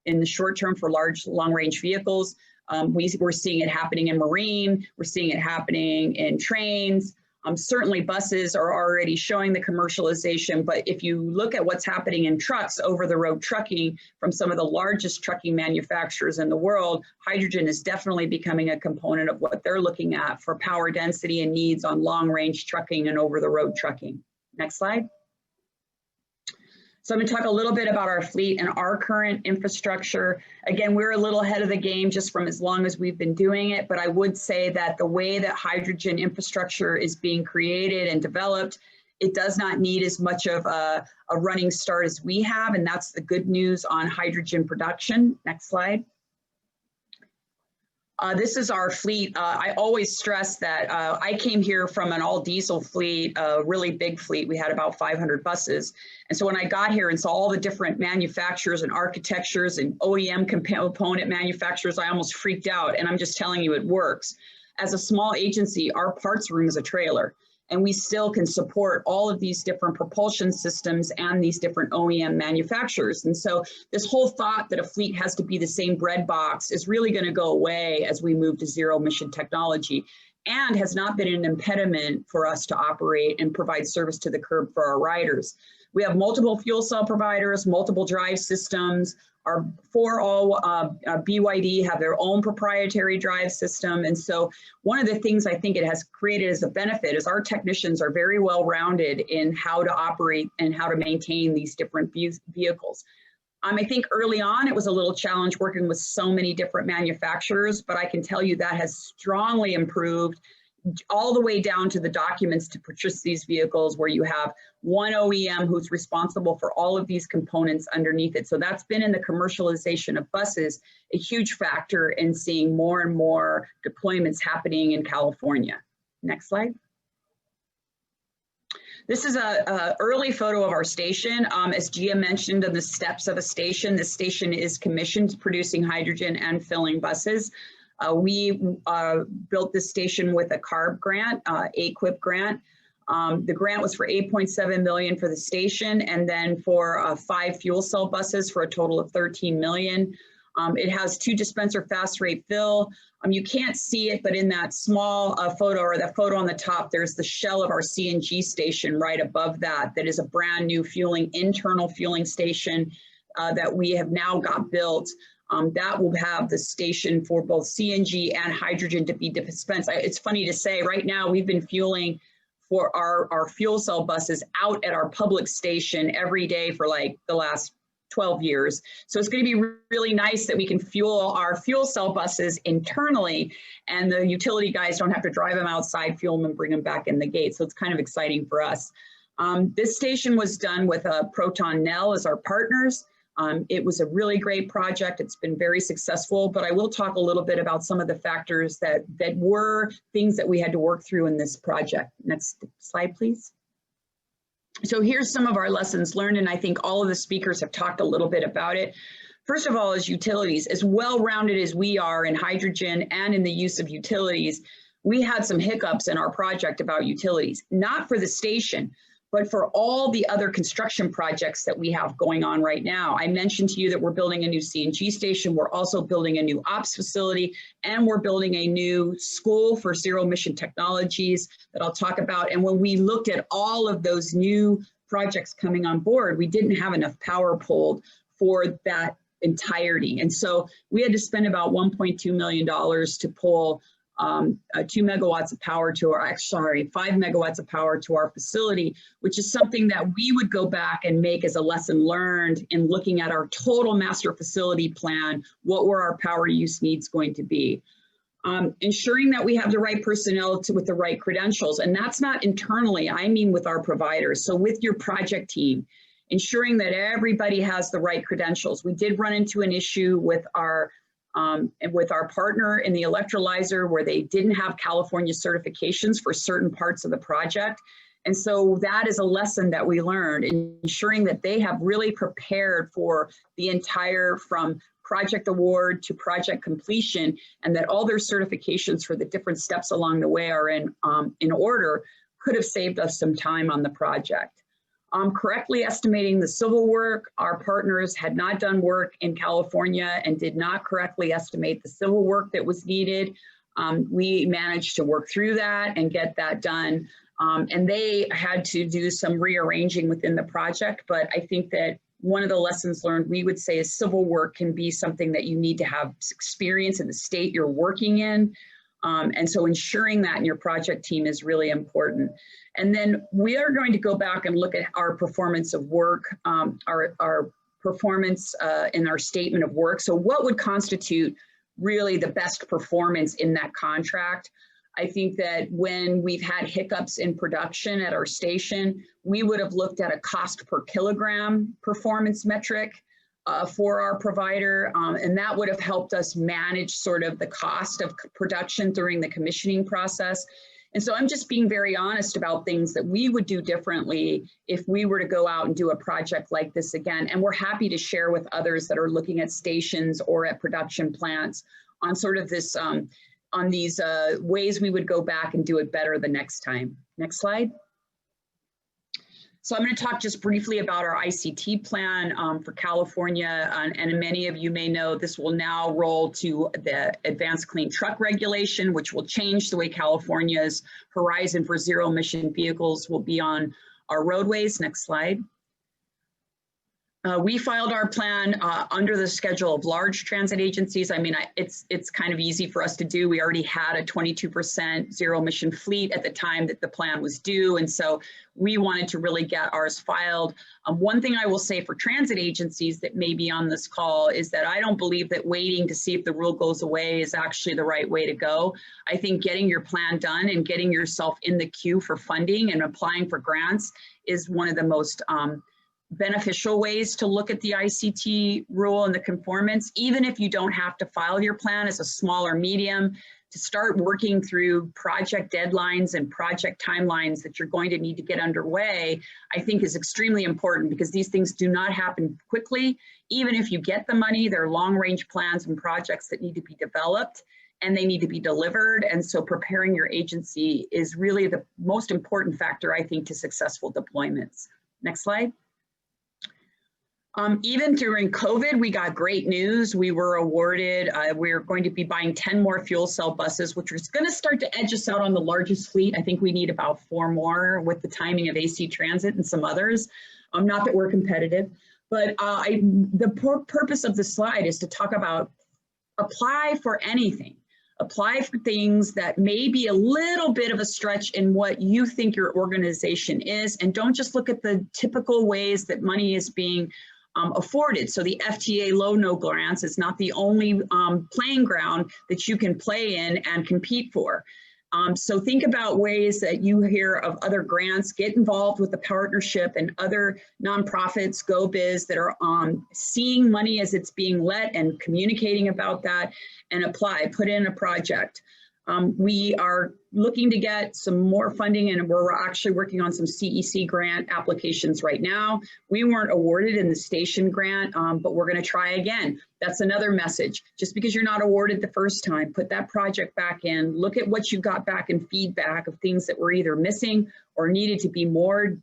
the short term for large, long range vehicles. We're seeing it happening in marine, we're seeing it happening in trains. Certainly buses are already showing the commercialization, but if you look at what's happening in trucks, over the road trucking from some of the largest trucking manufacturers in the world, hydrogen is definitely becoming a component of what they're looking at for power density and needs on long range trucking and over the road trucking. Next slide. So I'm going to talk a little bit about our fleet and our current infrastructure. Again, we're a little ahead of the game just from as long as we've been doing it, but I would say that the way that hydrogen infrastructure is being created and developed, it does not need as much of a running start as we have, and that's the good news on hydrogen production. Next slide. This is our fleet. I always stress that I came here from an all diesel fleet, a really big fleet. We had about 500 buses. And so when I got here and saw all the different manufacturers and architectures and OEM component manufacturers, I almost freaked out. And I'm just telling you, it works. As a small agency, our parts room is a trailer. And we still can support all of these different propulsion systems and these different OEM manufacturers. And so this whole thought that a fleet has to be the same bread box is really going to go away as we move to zero emission technology, and has not been an impediment for us to operate and provide service to the curb for our riders. We have multiple fuel cell providers, multiple drive systems. Our BYD have their own proprietary drive system. And so one of the things I think it has created as a benefit is our technicians are very well rounded in how to operate and how to maintain these different vehicles. I think early on it was a little challenge working with so many different manufacturers, but I can tell you that has strongly improved all the way down to the documents to purchase these vehicles, where you have one OEM who's responsible for all of these components underneath it. So that's been in the commercialization of buses, a huge factor in seeing more and more deployments happening in California. Next slide. This is an early photo of our station. As Gia mentioned, on the steps of a station, the station is commissioned producing hydrogen and filling buses. We built this station with a CARB grant, AQIP grant. The grant was for $8.7 million for the station, and then for 5 fuel cell buses for a total of $13 million. It has 2 dispenser fast rate fill. You can't see it, but in that small photo, or that photo on the top, there's the shell of our CNG station right above that. That is a brand new internal fueling station that we have now got built. That will have the station for both CNG and hydrogen to be dispensed. It's funny to say, right now we've been fueling for our fuel cell buses out at our public station every day for like the last 12 years. So it's going to be really nice that we can fuel our fuel cell buses internally, and the utility guys don't have to drive them outside, fuel them, and bring them back in the gate. So it's kind of exciting for us. This station was done with Proton Nel as our partners. It was a really great project. It's been very successful, but I will talk a little bit about some of the factors that were things that we had to work through in this project. Next slide, please. So here's some of our lessons learned, and I think all of the speakers have talked a little bit about it. First of all, is utilities. As well-rounded as we are in hydrogen and in the use of utilities, we had some hiccups in our project about utilities, not for the station, but for all the other construction projects that we have going on right now. I mentioned to you that we're building a new CNG station. We're also building a new ops facility, and we're building a new school for zero-emission technologies that I'll talk about. And when we looked at all of those new projects coming on board, we didn't have enough power pulled for that entirety. And so we had to spend about $1.2 million to pull 5 megawatts of power to our facility, which is something that we would go back and make as a lesson learned in looking at our total master facility plan. What were our power use needs going to be? Ensuring that we have the right personnel with the right credentials, and that's not internally, I mean with our providers. So with your project team, ensuring that everybody has the right credentials. We did run into an issue with our partner in the electrolyzer where they didn't have California certifications for certain parts of the project. And so that is a lesson that we learned, ensuring that they have really prepared for the entire, from project award to project completion, and that all their certifications for the different steps along the way are in order, could have saved us some time on the project. Correctly estimating the civil work. Our partners had not done work in California and did not correctly estimate the civil work that was needed. We managed to work through that and get that done. And they had to do some rearranging within the project. But I think that one of the lessons learned, we would say, is civil work can be something that you need to have experience in the state you're working in. And so ensuring that in your project team is really important. And then we are going to go back and look at our performance of work, our performance in our statement of work. So what would constitute really the best performance in that contract? I think that when we've had hiccups in production at our station, we would have looked at a cost per kilogram performance metric for our provider, and that would have helped us manage sort of the cost of production during the commissioning process. And so I'm just being very honest about things that we would do differently if we were to go out and do a project like this again. And we're happy to share with others that are looking at stations or at production plants on sort of this, on these ways we would go back and do it better the next time. Next slide. So I'm going to talk just briefly about our ICT plan for California, and many of you may know this will now roll to the Advanced Clean Truck Regulation, which will change the way California's horizon for zero-emission vehicles will be on our roadways. Next slide. We filed our plan under the schedule of large transit agencies. I mean, it's kind of easy for us to do. We already had a 22% zero emission fleet at the time that the plan was due. And so we wanted to really get ours filed. One thing I will say for transit agencies that may be on this call is that I don't believe that waiting to see if the rule goes away is actually the right way to go. I think getting your plan done and getting yourself in the queue for funding and applying for grants is one of the most beneficial ways to look at the ICT rule and the conformance, even if you don't have to file your plan as a small or medium, to start working through project deadlines and project timelines that you're going to need to get underway, I think is extremely important, because these things do not happen quickly. Even if you get the money, there are long-range plans and projects that need to be developed and they need to be delivered. And so preparing your agency is really the most important factor, I think, to successful deployments. Next slide. Even during COVID, we got great news. We were awarded, we're going to be buying 10 more fuel cell buses, which is going to start to edge us out on the largest fleet. I think we need about 4 more with the timing of AC Transit and some others. Not that we're competitive, but the purpose of this slide is to talk about apply for anything. Apply for things that may be a little bit of a stretch in what you think your organization is, and don't just look at the typical ways that money is being afforded. So the FTA low-no grants is not the only playing ground that you can play in and compete for. So think about ways that you hear of other grants, get involved with the partnership and other nonprofits, GO-Biz, that are seeing money as it's being let and communicating about that, and apply, put in a project. We are looking to get some more funding, and we're actually working on some CEC grant applications right now. We weren't awarded in the station grant, but we're going to try again. That's another message. Just because you're not awarded the first time, put that project back in, look at what you got back in feedback of things that were either missing or needed to be more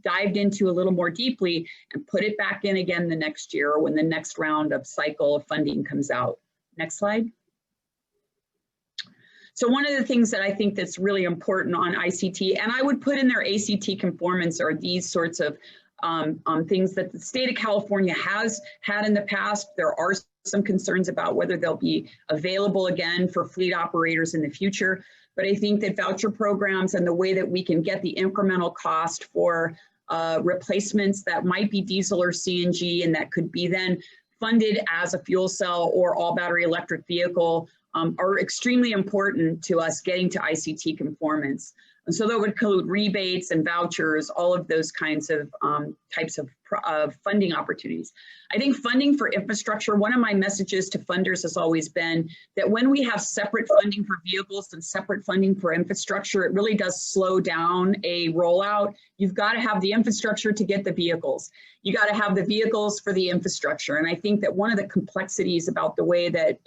dived into a little more deeply, and put it back in again the next year or when the next round of cycle of funding comes out. Next slide. So one of the things that I think that's really important on ICT, and I would put in their ACT conformance, are these sorts of things that the state of California has had in the past. There are some concerns about whether they'll be available again for fleet operators in the future. But I think that voucher programs and the way that we can get the incremental cost for replacements that might be diesel or CNG, and that could be then funded as a fuel cell or all battery electric vehicle, are extremely important to us getting to ICT conformance. And so that would include rebates and vouchers, all of those kinds of types of funding opportunities. I think funding for infrastructure, one of my messages to funders has always been that when we have separate funding for vehicles and separate funding for infrastructure, it really does slow down a rollout. You've got to have the infrastructure to get the vehicles. You got to have the vehicles for the infrastructure. And I think that one of the complexities about the way that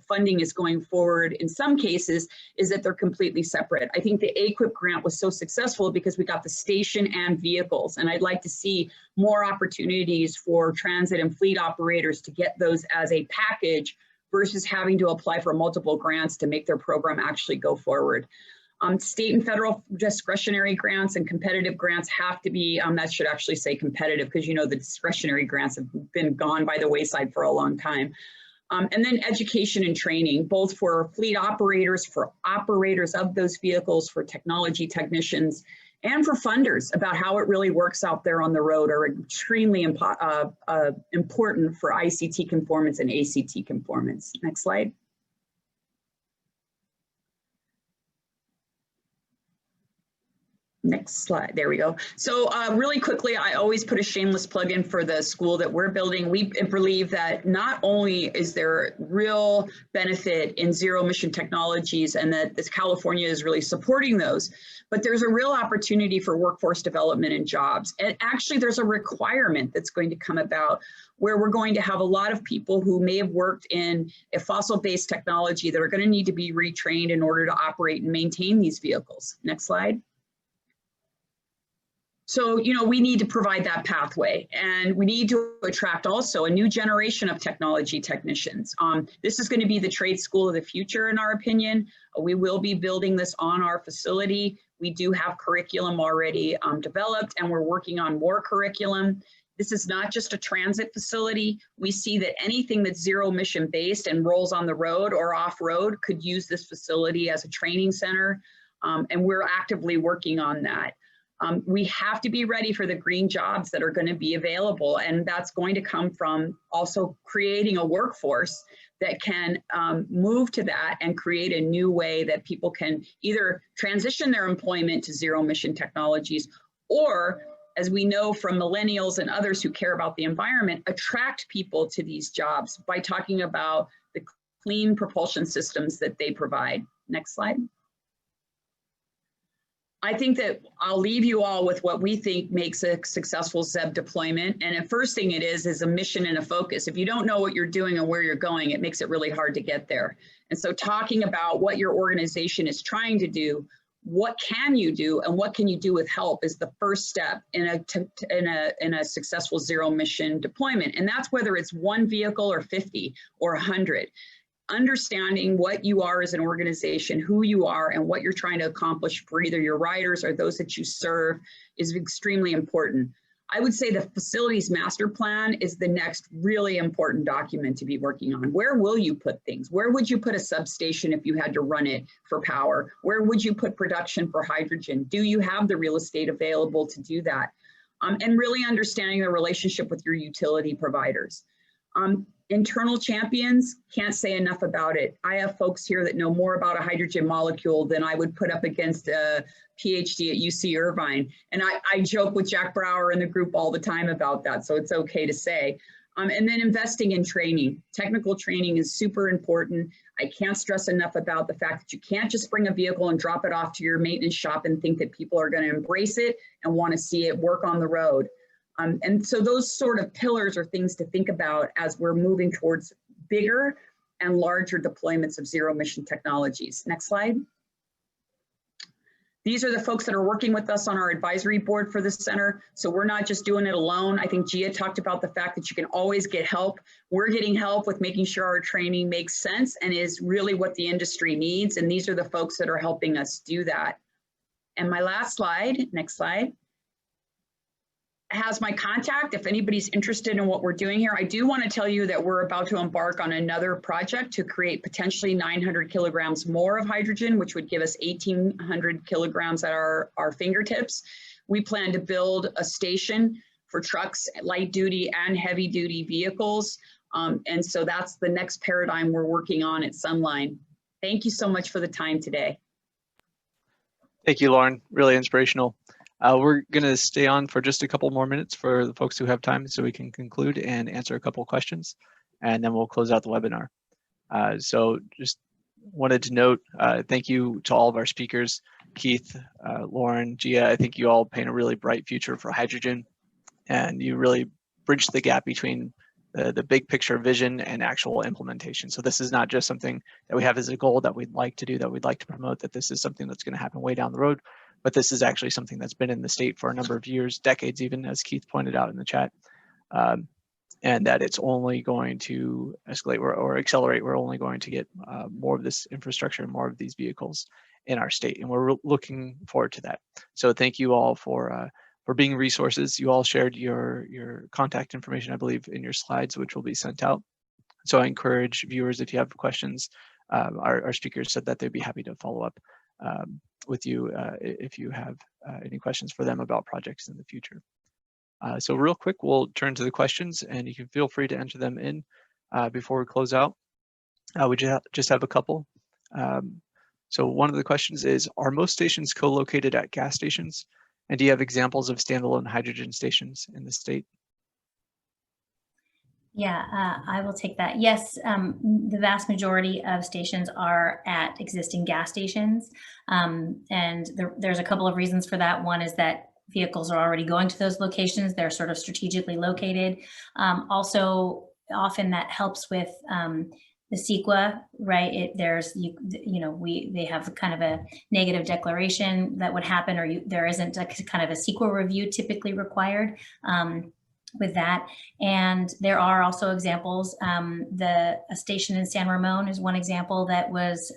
funding is going forward in some cases is that they're completely separate. I think the AQIP grant was so successful because we got the station and vehicles. And I'd like to see more opportunities for transit and fleet operators to get those as a package versus having to apply for multiple grants to make their program actually go forward. State and federal discretionary grants and competitive grants have to be, that should actually say competitive, because you know the discretionary grants have been gone by the wayside for a long time. And then education and training, both for fleet operators, for operators of those vehicles, for technology technicians, and for funders about how it really works out there on the road, are extremely important for ICT conformance and ACT conformance. Next slide. Next slide, there we go. So really quickly, I always put a shameless plug in for the school that we're building. We believe that not only is there real benefit in zero emission technologies and that this California is really supporting those, but there's a real opportunity for workforce development and jobs. And actually there's a requirement that's going to come about where we're going to have a lot of people who may have worked in a fossil-based technology that are going to need to be retrained in order to operate and maintain these vehicles. Next slide. So, you know, we need to provide that pathway, and we need to attract also a new generation of technology technicians. This is going to be the trade school of the future, in our opinion. We will be building this on our facility. We do have curriculum already developed, and we're working on more curriculum. This is not just a transit facility. We see that anything that's zero emission based and rolls on the road or off road could use this facility as a training center, and we're actively working on that. We have to be ready for the green jobs that are going to be available, and that's going to come from also creating a workforce that can move to that and create a new way that people can either transition their employment to zero emission technologies, or, as we know from millennials and others who care about the environment, attract people to these jobs by talking about the clean propulsion systems that they provide. Next slide. I think that I'll leave you all with what we think makes a successful ZEB deployment. And the first thing it is a mission and a focus. If you don't know what you're doing and where you're going, it makes it really hard to get there. And so talking about what your organization is trying to do, what can you do, and what can you do with help is the first step in a successful zero emission deployment. And that's whether it's one vehicle or 50 or 100. Understanding what you are as an organization, who you are, and what you're trying to accomplish for either your riders or those that you serve is extremely important. I would say the facilities master plan is the next really important document to be working on. Where will you put things? Where would you put a substation if you had to run it for power? Where would you put production for hydrogen? Do you have the real estate available to do that? And really understanding the relationship with your utility providers. Internal champions, can't say enough about it. I have folks here that know more about a hydrogen molecule than I would put up against a PhD at UC Irvine. And I joke with Jack Brower and the group all the time about that, so it's okay to say. And then investing in training. Technical training is super important. I can't stress enough about the fact that you can't just bring a vehicle and drop it off to your maintenance shop and think that people are going to embrace it and want to see it work on the road. And so those sort of pillars are things to think about as we're moving towards bigger and larger deployments of zero-emission technologies. Next slide. These are the folks that are working with us on our advisory board for this center. So we're not just doing it alone. I think Gia talked about the fact that you can always get help. We're getting help with making sure our training makes sense and is really what the industry needs. And these are the folks that are helping us do that. And my last slide, next slide, has my contact if anybody's interested in what we're doing here. I do want to tell you that we're about to embark on another project to create potentially 900 kilograms more of hydrogen, which would give us 1,800 kilograms at our fingertips. We plan to build a station for trucks, light duty and heavy duty vehicles. And so that's the next paradigm we're working on at SunLine. Thank you so much for the time today. Thank you, Lauren. Really inspirational. We're going to stay on for just a couple more minutes for the folks who have time so we can conclude and answer a couple questions, and then we'll close out the webinar. So just wanted to note, thank you to all of our speakers, Keith, Lauren, Gia. I think you all paint a really bright future for hydrogen, and you really bridge the gap between the big picture vision and actual implementation. So this is not just something that we have as a goal that we'd like to do, that we'd like to promote, that this is something that's going to happen way down the road, but this is actually something that's been in the state for a number of years, decades even, as Keith pointed out in the chat, and that it's only going to escalate or accelerate. We're only going to get more of this infrastructure and more of these vehicles in our state, and we're looking forward to that. So thank you all for being resources. You all shared your contact information, I believe, in your slides, which will be sent out. So I encourage viewers, if you have questions, our speakers said that they'd be happy to follow up with you if you have any questions for them about projects in the future. So real quick, we'll turn to the questions, and you can feel free to enter them in before we close out. We just have a couple. So one of the questions is, are most stations co-located at gas stations? And do you have examples of standalone hydrogen stations in the state? Yeah, I will take that. Yes, the vast majority of stations are at existing gas stations. And there's a couple of reasons for that. One is that vehicles are already going to those locations. They're sort of strategically located. Also, often that helps with the CEQA, right? They have kind of a negative declaration that would happen, or there isn't a kind of a CEQA review typically required with that. And there are also examples. A station in San Ramon is one example that was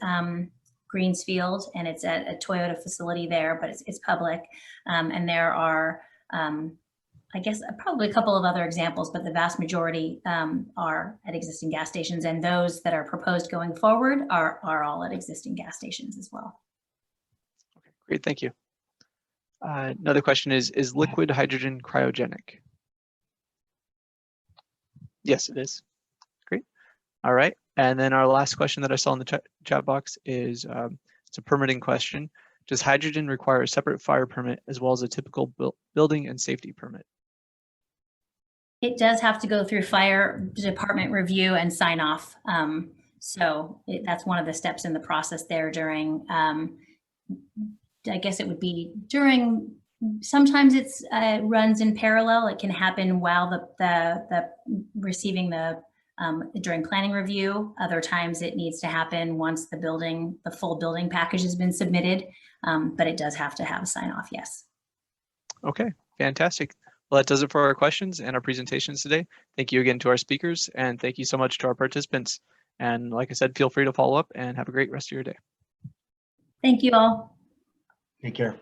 Greensfield, and it's at a Toyota facility there, but it's public. And there are, I guess, probably a couple of other examples, but the vast majority are at existing gas stations, and those that are proposed going forward are all at existing gas stations as well. Okay, great, thank you. Another question is liquid hydrogen cryogenic? Yes, it is. Great. All right. And then our last question that I saw in the chat box is, it's a permitting question. Does hydrogen require a separate fire permit as well as a typical building and safety permit? It does have to go through fire department review and sign off. So that's one of the steps in the process there during, I guess it would be during, sometimes it's runs in parallel. It can happen while the receiving during planning review. Other times it needs to happen once the full building package has been submitted, but it does have to have a sign off, yes. Okay, fantastic. Well, that does it for our questions and our presentations today. Thank you again to our speakers, and thank you so much to our participants. And like I said, feel free to follow up and have a great rest of your day. Thank you all. Take care.